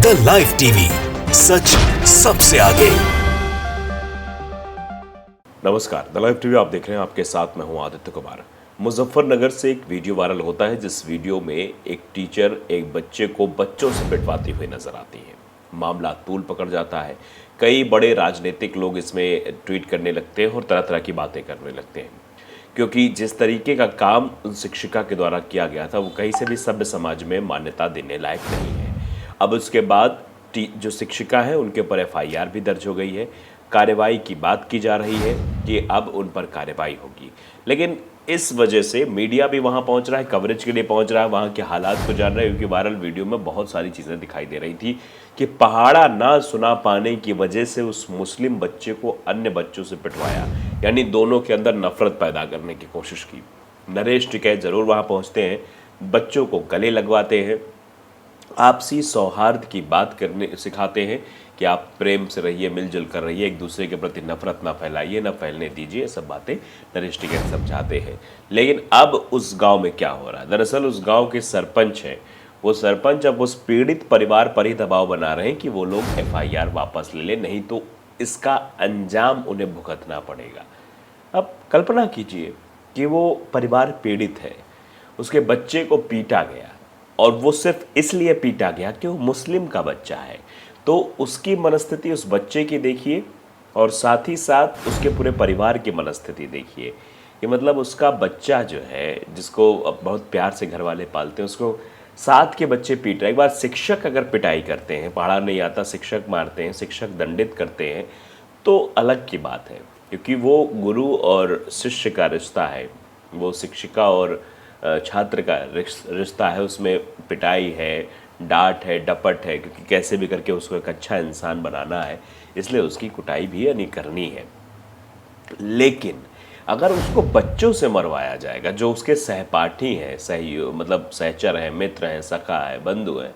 The live TV, सच सबसे आगे। नमस्कार, द लाइव टीवी आप देख रहे हैं। आपके साथ मैं हूं आदित्य कुमार। मुजफ्फरनगर से एक वीडियो वायरल होता है, जिस वीडियो में एक टीचर एक बच्चे को बच्चों से पिटवाती हुई नजर आती है। मामला तूल पकड़ जाता है। कई बड़े राजनीतिक लोग इसमें ट्वीट करने लगते हैं और तरह तरह की बातें करने लगते हैं, क्योंकि जिस तरीके का काम उन शिक्षिका के द्वारा किया गया था वो कहीं से भी सभ्य समाज में मान्यता देने लायक नहीं है। अब उसके बाद जो शिक्षिका है उनके ऊपर एफआईआर भी दर्ज हो गई है। कार्रवाई की बात की जा रही है कि अब उन पर कार्रवाई होगी, लेकिन इस वजह से मीडिया भी वहां पहुंच रहा है, कवरेज के लिए पहुंच रहा है, वहां के हालात को जान रहा है, क्योंकि वायरल वीडियो में बहुत सारी चीज़ें दिखाई दे रही थी कि पहाड़ा ना सुना पाने की वजह से उस मुस्लिम बच्चे को अन्य बच्चों से पिटवाया, यानी दोनों के अंदर नफरत पैदा करने की कोशिश की। नरेश टिकैत जरूर वहां पहुंचते हैं, बच्चों को गले लगवाते हैं, आपसी सौहार्द की बात करने सिखाते हैं कि आप प्रेम से रहिए, मिलजुल कर रहिए, एक दूसरे के प्रति नफरत ना फैलाइए, ना फैलने दीजिए, सब बातें नरेश टिकैत समझाते हैं। लेकिन अब उस गांव में क्या हो रहा है? दरअसल उस गांव के सरपंच हैं, वो सरपंच अब उस पीड़ित परिवार पर ही दबाव बना रहे हैं कि वो लोग एफआईआर वापस ले लें, नहीं तो इसका अंजाम उन्हें भुगतना पड़ेगा। अब कल्पना कीजिए कि वो परिवार पीड़ित है, उसके बच्चे को पीटा गया, और वो सिर्फ इसलिए पीटा गया कि वो मुस्लिम का बच्चा है। तो उसकी मनस्थिति उस बच्चे की देखिए, और साथ ही साथ उसके पूरे परिवार की मनस्थिति देखिए। ये मतलब उसका बच्चा जो है, जिसको अब बहुत प्यार से घर वाले पालते हैं, उसको साथ के बच्चे पीट रहे हैं। एक बार शिक्षक अगर पिटाई करते हैं, पढ़ा नहीं आता, शिक्षक मारते हैं, शिक्षक दंडित करते हैं, तो अलग की बात है, क्योंकि वो गुरु और शिष्य का रिश्ता है, वो शिक्षिका और छात्र का रिश्ता है, उसमें पिटाई है, डांट है, डपट है, क्योंकि कैसे भी करके उसको एक अच्छा इंसान बनाना है, इसलिए उसकी कुटाई भी यानी करनी है। लेकिन अगर उसको बच्चों से मरवाया जाएगा, जो उसके सहपाठी हैं, मतलब सहचर हैं, मित्र हैं, सखा है, बंधु हैं,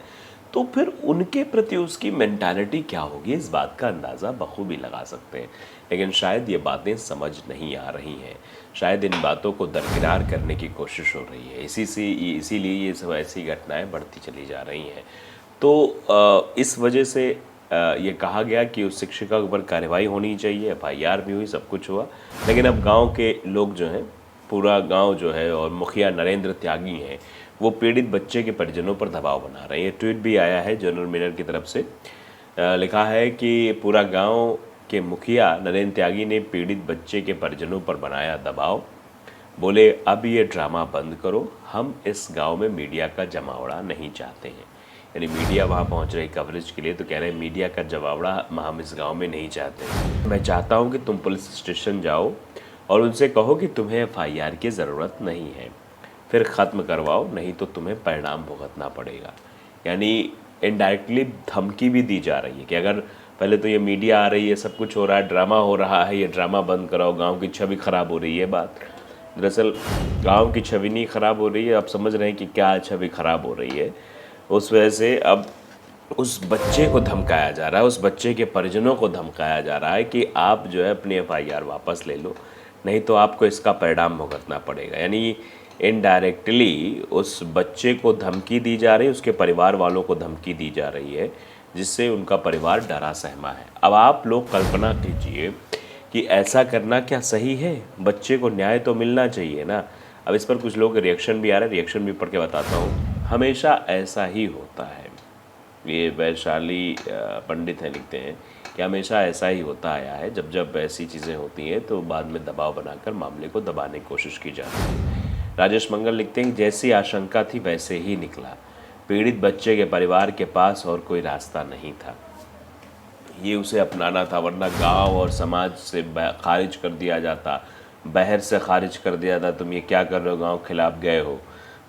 तो फिर उनके प्रति उसकी मेंटालिटी क्या होगी, इस बात का अंदाज़ा बखूबी लगा सकते हैं। लेकिन शायद ये बातें समझ नहीं आ रही हैं, शायद इन बातों को दरकिनार करने की कोशिश हो रही है, इसीलिए ये सब ऐसी घटनाएं बढ़ती चली जा रही हैं। तो इस वजह से ये कहा गया कि उस शिक्षिका के ऊपर कार्रवाई होनी चाहिए, एफआईआर भी हुई, सब कुछ हुआ। लेकिन अब गांव के लोग जो हैं, पूरा गांव जो है, और मुखिया नरेंद्र त्यागी हैं, वो पीड़ित बच्चे के परिजनों पर दबाव बना रहे हैं। ये ट्वीट भी आया है जनरल मिरर की तरफ से, लिखा है कि पूरा गांव के मुखिया नरेंद्र त्यागी ने पीड़ित बच्चे के परिजनों पर बनाया दबाव। बोले, अब ये ड्रामा बंद करो, हम इस गांव में मीडिया का जमावड़ा नहीं चाहते हैं। यानी मीडिया वहाँ पहुँच रही कवरेज के लिए, तो कह रहे हैं मीडिया का जमावड़ा हम इस गांव में नहीं चाहते। मैं चाहता हूँ कि तुम पुलिस स्टेशन जाओ और उनसे कहो कि तुम्हें एफआईआर की ज़रूरत नहीं है, फिर ख़त्म करवाओ, नहीं तो तुम्हें परिणाम भुगतना पड़ेगा। यानी इनडायरेक्टली धमकी भी दी जा रही है कि अगर पहले तो ये मीडिया आ रही है, सब कुछ हो रहा है, ड्रामा हो रहा है, ये ड्रामा बंद कराओ, गांव की छवि ख़राब हो रही है। बात दरअसल गांव की छवि नहीं ख़राब हो रही है, आप समझ रहे हैं कि क्या छवि ख़राब हो रही है। उस वजह से अब उस बच्चे को धमकाया जा रहा है, उस बच्चे के परिजनों को धमकाया जा रहा है कि आप जो है अपनी एफआईआर वापस ले लो, नहीं तो आपको इसका परिणाम भुगतना पड़ेगा। यानी इनडायरेक्टली उस बच्चे को धमकी दी जा रही है, उसके परिवार वालों को धमकी दी जा रही है, जिससे उनका परिवार डरा सहमा है। अब आप लोग कल्पना कीजिए कि ऐसा करना क्या सही है? बच्चे को न्याय तो मिलना चाहिए ना। अब इस पर कुछ लोग रिएक्शन भी आ रहे हैं, रिएक्शन भी पढ़ के बताता हूँ। हमेशा ऐसा ही होता है, ये वैशाली पंडित हैं, लिखते हैं कि हमेशा ऐसा ही होता आया है, जब जब ऐसी चीज़ें होती हैं तो बाद में दबाव बनाकर मामले को दबाने की कोशिश की जाती है। राजेश मंगल लिखते हैं, जैसी आशंका थी वैसे ही निकला, पीड़ित बच्चे के परिवार के पास और कोई रास्ता नहीं था, ये उसे अपनाना था, वरना गांव और समाज से खारिज कर दिया जाता, बहर से खारिज कर दिया था, तुम ये क्या कर रहे हो, गांव खिलाफ गए हो।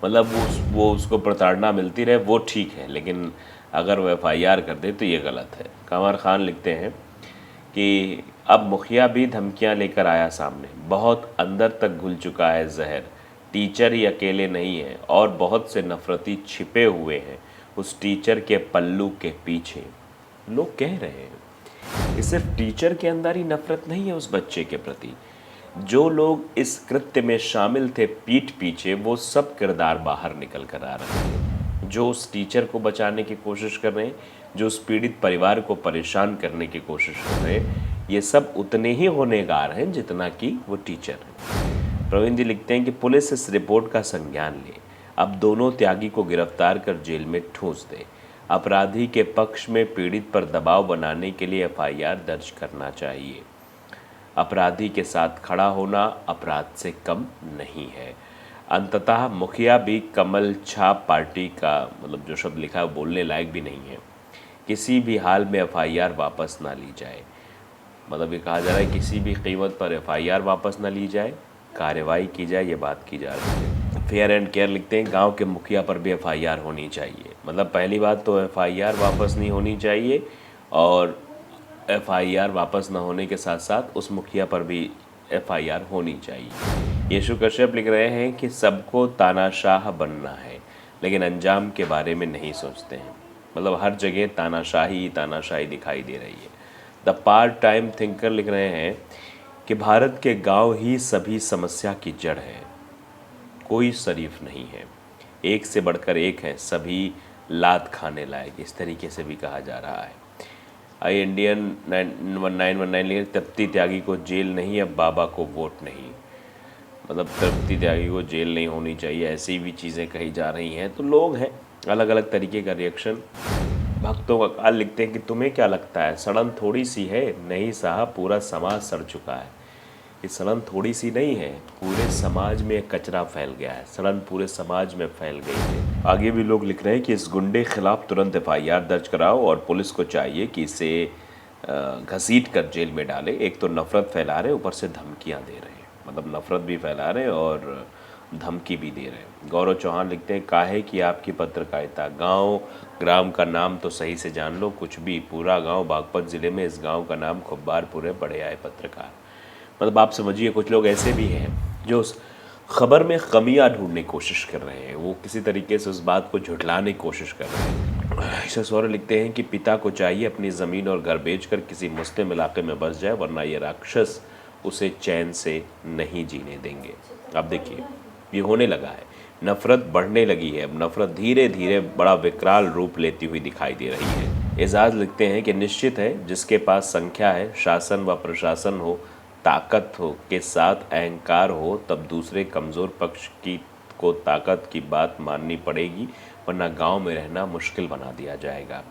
मतलब वो उसको प्रताड़ना मिलती रहे, वो ठीक है, लेकिन अगर वो एफआईआर कर दे तो ये गलत है। कंवर खान लिखते हैं कि अब मुखिया भी धमकियां लेकर आया सामने, बहुत अंदर तक घुल चुका है जहर, टीचर ही अकेले नहीं है और बहुत से नफरती छिपे हुए हैं उस टीचर के पल्लू के पीछे। लोग कह रहे हैं कि सिर्फ टीचर के अंदर ही नफरत नहीं है उस बच्चे के प्रति, जो लोग इस कृत्य में शामिल थे पीठ पीछे, वो सब किरदार बाहर निकल कर आ रहे हैं। जो उस टीचर को बचाने की कोशिश कर रहे हैं, जो उस पीड़ित परिवार को परेशान करने की कोशिश कर रहे हैं, ये सब उतने ही होनेगार हैं जितना कि वो टीचर है। प्रवीण जी लिखते हैं कि पुलिस इस रिपोर्ट का संज्ञान ले, अब दोनों त्यागी को गिरफ्तार कर जेल में ठूंस दे। अपराधी के पक्ष में पीड़ित पर दबाव बनाने के लिए एफआईआर दर्ज करना चाहिए। अपराधी के साथ खड़ा होना अपराध से कम नहीं है। अंततः मुखिया भी कमल छाप पार्टी का, मतलब जो शब्द लिखा है वो बोलने लायक भी नहीं है। किसी भी हाल में एफआईआर वापस ना ली जाए। मतलब ये कहा जा रहा है किसी भी कीमत पर एफआईआर वापस ना ली जाए, कार्रवाई की जाए, ये बात की जा रही है। फेयर एंड केयर लिखते हैं गांव के मुखिया पर भी एफआईआर होनी चाहिए। मतलब पहली बात तो एफआईआर वापस नहीं होनी चाहिए, और एफआईआर वापस ना होने के साथ साथ उस मुखिया पर भी एफआईआर होनी चाहिए। यीशु कश्यप लिख रहे हैं कि सबको तानाशाह बनना है, लेकिन अंजाम के बारे में नहीं सोचते हैं। मतलब हर जगह तानाशाही दिखाई दे रही है। द पार्ट टाइम थिंकर लिख रहे हैं कि भारत के गांव ही सभी समस्या की जड़ है, कोई शरीफ नहीं है, एक से बढ़कर एक है, सभी लात खाने लायक, इस तरीके से भी कहा जा रहा है। आई इंडियन 1919 लिखे तृप्ति त्यागी को जेल नहीं, अब बाबा को वोट नहीं। मतलब तृप्ति त्यागी को जेल नहीं होनी चाहिए, ऐसी भी चीज़ें कही जा रही हैं। तो लोग हैं, अलग अलग तरीके का रिएक्शन। भक्तों का काल लिखते हैं कि तुम्हें क्या लगता है सड़न थोड़ी सी है? नहीं साहब, पूरा समाज सड़ चुका है। ये सड़न थोड़ी सी नहीं है, पूरे समाज में कचरा फैल गया है, सड़न पूरे समाज में फैल गई है। आगे भी लोग लिख रहे हैं कि इस गुंडे खिलाफ तुरंत एफआईआर दर्ज कराओ और पुलिस को चाहिए कि इसे घसीट कर जेल में डाले। एक तो नफरत फैला रहे, ऊपर से धमकियाँ दे रहे हैं। मतलब नफरत भी फैला रहे और धमकी भी दे रहे हैं। गौरव चौहान लिखते हैं काहे कि आपकी पत्रकारिता, गांव ग्राम का नाम तो सही से जान लो, कुछ भी पूरा गांव बागपत ज़िले में, इस गांव का नाम खुब्बारपुर है, बड़े आए पत्रकार। मतलब आप समझिए कुछ लोग ऐसे भी हैं जो उस खबर में कमियां ढूंढने की कोशिश कर रहे हैं, वो किसी तरीके से उस बात को झुठलाने की कोशिश कर रहे हैं। ईश्वर लिखते हैं कि पिता को चाहिए अपनी ज़मीन और घर बेचकर किसी मुस्लिम इलाके में बस जाए, वरना ये राक्षस उसे चैन से नहीं जीने देंगे। अब देखिए ये होने लगा है, नफ़रत बढ़ने लगी है। अब नफ़रत धीरे धीरे बड़ा विकराल रूप लेती हुई दिखाई दे रही है। एजाज लिखते हैं कि निश्चित है जिसके पास संख्या है, शासन व प्रशासन हो, ताकत हो, के साथ अहंकार हो, तब दूसरे कमज़ोर पक्ष की को ताकत की बात माननी पड़ेगी, वरना गांव में रहना मुश्किल बना दिया जाएगा।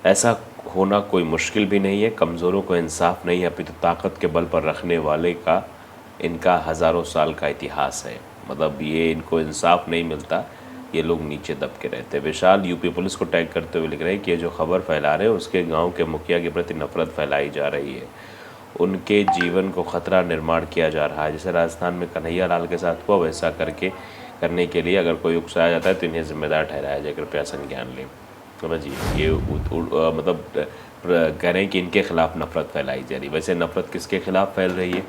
ऐसा होना कोई मुश्किल भी नहीं है। कमज़ोरों को इंसाफ नहीं है, अपितु ताकत के बल पर रखने वाले का इनका हज़ारों साल का इतिहास है। मतलब ये इनको इंसाफ नहीं मिलता, ये लोग नीचे दब के रहते हैं। विशाल यूपी पुलिस को टैग करते हुए लिख रहे हैं कि ये जो खबर फैला रहे हैं उसके गांव के मुखिया के प्रति नफरत फैलाई जा रही है, उनके जीवन को खतरा निर्माण किया जा रहा है। जैसे राजस्थान में कन्हैया लाल के साथ हुआ, वैसा करने के लिए अगर कोई उकसाया जाता है तो इन्हें जिम्मेदार ठहराया जाए। कृपया संज्ञान लें। समझिए ये मतलब कह रहे हैं कि इनके खिलाफ नफरत फैलाई जा रही है। वैसे नफरत किसके खिलाफ फैल रही है,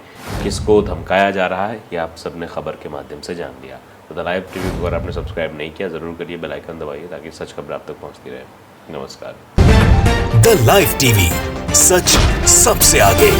किसको धमकाया जा रहा है, ये आप सबने खबर के माध्यम से जान लिया। तो द लाइव टीवी को अगर आपने सब्सक्राइब नहीं किया ज़रूर करिए, बेल आइकन दबाइए ताकि सच खबर आप तक पहुंचती रहे। नमस्कार। द लाइव टीवी, सच सबसे आगे।